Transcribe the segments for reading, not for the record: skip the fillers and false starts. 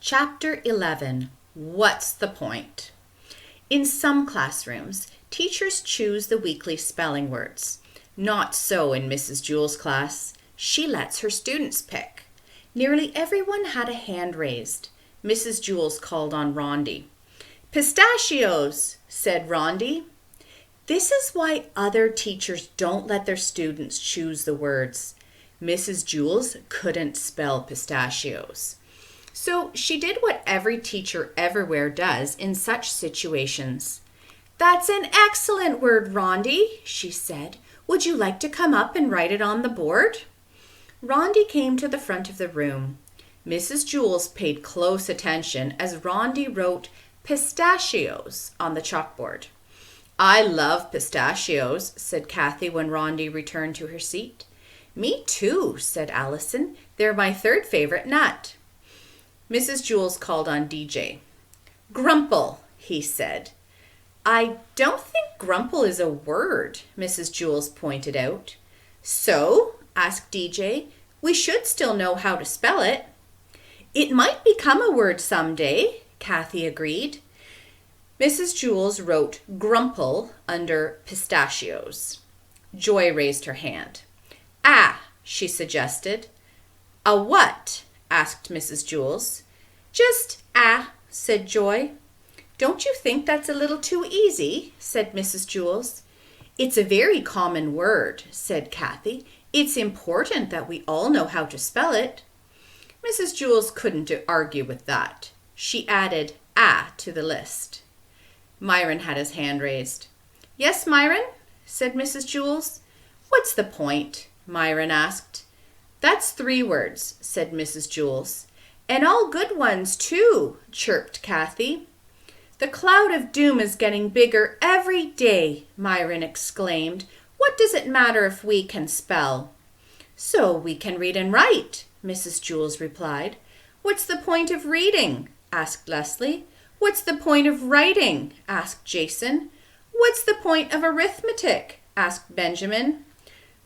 Chapter 11. What's the point? In some classrooms, teachers choose the weekly spelling words. Not so in Mrs. Jewell's class. She lets her students pick. Nearly everyone had a hand raised. Mrs. Jewell called on Rondi. "Pistachios," said Rondi. This is why other teachers don't let their students choose the words. Mrs. Jewell couldn't spell pistachios. So she did what every teacher everywhere does in such situations. "That's an excellent word, Rondi," she said. "Would you like to come up and write it on the board?" Rondi came to the front of the room. Mrs. Jewell paid close attention as Rondi wrote pistachios on the chalkboard. "I love pistachios," said Kathy when Rondi returned to her seat. "Me too," said Allison. "They're my third favorite nut." Mrs. Jewell called on DJ. "Grumple," he said. "I don't think grumple is a word," Mrs. Jewell pointed out. "So?" asked DJ. "We should still know how to spell it." "It might become a word someday," Kathy agreed. Mrs. Jewell wrote grumple under pistachios. Joy raised her hand. "Ah," she suggested. "A what?" asked Mrs. Jewell. "Just ah," said Joy. "Don't you think that's a little too easy?" said Mrs. Jewell. "It's a very common word," said Kathy. "It's important that we all know how to spell it." Mrs. Jewell couldn't argue with that. She added ah to the list. Myron had his hand raised. "Yes, Myron?" said Mrs. Jewell. "What's the point?" Myron asked. "That's 3 words," said Mrs. Jewell. "And all good ones, too," chirped Kathy. "The cloud of doom is getting bigger every day," Myron exclaimed. "What does it matter if we can spell?" "So we can read and write," Mrs. Jewell replied. "What's the point of reading?" asked Leslie. "What's the point of writing?" asked Jason. "What's the point of arithmetic?" asked Benjamin.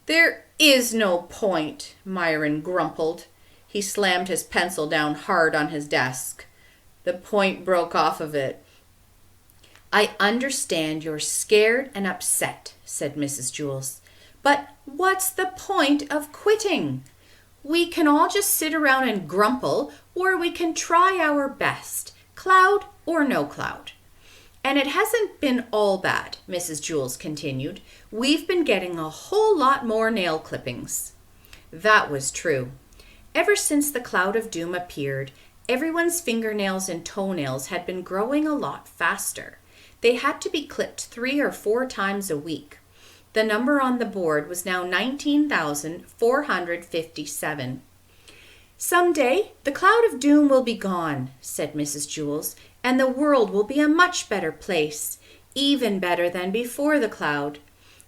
"There is no point," Myron grumbled. He slammed his pencil down hard on his desk. The point broke off of it. "I understand you're scared and upset," said Mrs. Jewell. "But what's the point of quitting? We can all just sit around and grumble, or we can try our best, cloud or no cloud. And it hasn't been all bad," Mrs. Jewell continued. "We've been getting a whole lot more nail clippings." That was true. Ever since the cloud of doom appeared, everyone's fingernails and toenails had been growing a lot faster. They had to be clipped 3 or 4 times a week. The number on the board was now 19,457. "Someday the cloud of doom will be gone," said Mrs. Jewell, "and the world will be a much better place, even better than before the cloud.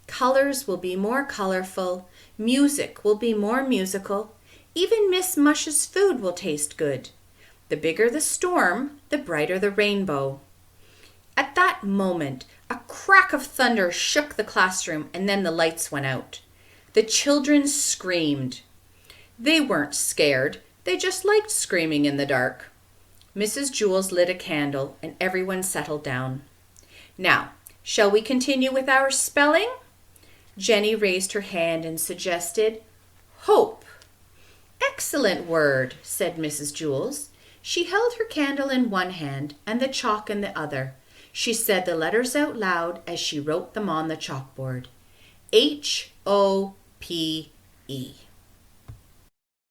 Colors will be more colorful, music will be more musical, even Miss Mush's food will taste good. The bigger the storm, the brighter the rainbow." At that moment, a crack of thunder shook the classroom and then the lights went out. The children screamed. They weren't scared, they just liked screaming in the dark. Mrs. Jewell lit a candle and everyone settled down. "Now, shall we continue with our spelling?" Jenny raised her hand and suggested hope. "Excellent word," said Mrs. Jewell. She held her candle in one hand and the chalk in the other. She said the letters out loud as she wrote them on the chalkboard. H-O-P-E.